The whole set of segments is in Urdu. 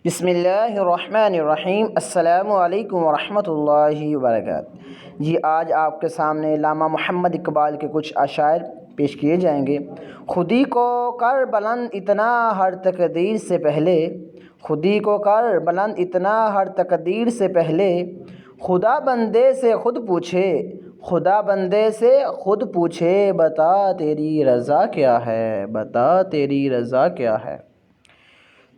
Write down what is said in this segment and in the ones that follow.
بسم اللہ الرحمن الرحیم۔ السلام علیکم ورحمۃ اللہ وبرکاتہ۔ جی آج آپ کے سامنے علامہ محمد اقبال کے کچھ اشعار پیش کیے جائیں گے۔ خودی کو کر بلند اتنا ہر تقدیر سے پہلے، خودی کو کر بلند اتنا ہر تقدیر سے پہلے، خدا بندے سے خود پوچھے، خدا بندے سے خود پوچھے، بتا تیری رضا کیا ہے، بتا تیری رضا کیا ہے۔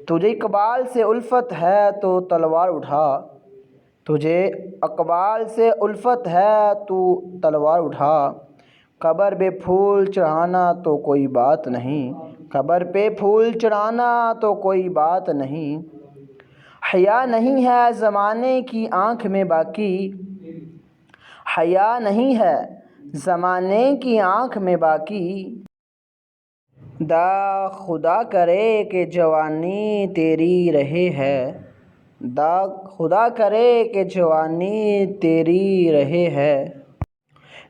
تجھے اقبال سے الفت ہے تو تلوار اٹھا، تجھے اقبال سے الفت ہے تو تلوار اٹھا، قبر پہ پھول چڑھانا تو کوئی بات نہیں، قبر پہ پھول چڑھانا تو کوئی بات نہیں۔ حیا نہیں ہے زمانے کی آنکھ میں باقی، حیا نہیں ہے زمانے کی آنکھ میں باقی، دا خدا کرے کہ جوانی تیری رہے ہے، دا خدا کرے کہ جوانی تیری رہے ہے۔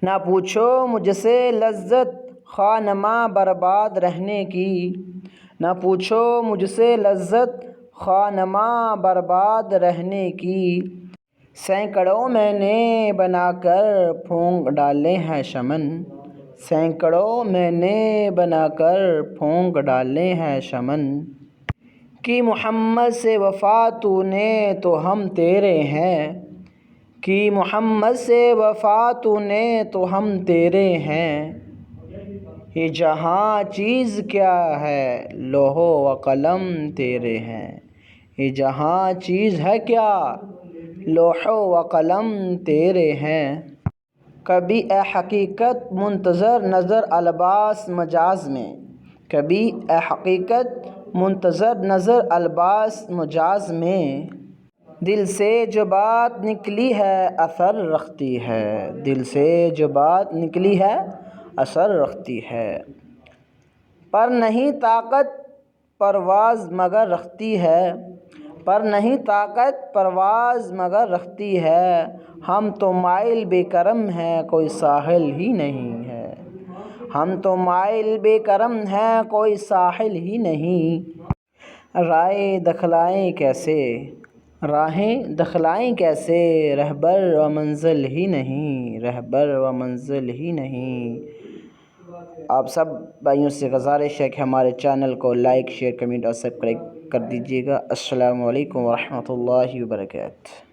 نہ پوچھو مجھ سے لذت خواہ نما برباد رہنے کی، نہ پوچھو مجھ سے لذت خواہ نما برباد رہنے کی، سینکڑوں میں نے بنا کر پھونک ڈالے ہیں شمن، سینکڑوں میں نے بنا کر پھونک ڈالے ہیں شمن۔ کی محمد سے وفا تو نے تو ہم تیرے ہیں، کی محمد سے وفا تو نے تو ہم تیرے ہیں۔ یہ جہاں چیز کیا ہے لوح و قلم تیرے ہیں، یہ جہاں چیز ہے کیا لوح و قلم تیرے ہیں۔ کبھی اے حقیقت منتظر نظر الباس مجاز میں، کبھی اے حقیقت منتظر نظر الباس مجاز میں، دل سے جو بات نکلی ہے اثر رکھتی ہے، دل سے جو بات نکلی ہے اثر رکھتی ہے۔ پر نہیں طاقت پرواز مگر رکھتی ہے، پر نہیں طاقت پرواز مگر رکھتی ہے، ہم تو مائل بے کرم ہیں کوئی ساحل ہی نہیں ہے، ہم تو مائل بے کرم ہیں کوئی ساحل ہی نہیں۔ راہیں دکھلائیں کیسے، راہیں دکھلائیں کیسے، رہبر و منزل ہی نہیں، رہبر و منزل ہی نہیں۔ آپ سب بھائیوں سے گزارش ہے کہ ہمارے چینل کو لائک، شیئر، کمنٹ اور سبسکرائب کر دیجیے گا۔ السلام علیکم ورحمۃ اللہ وبرکاتہ۔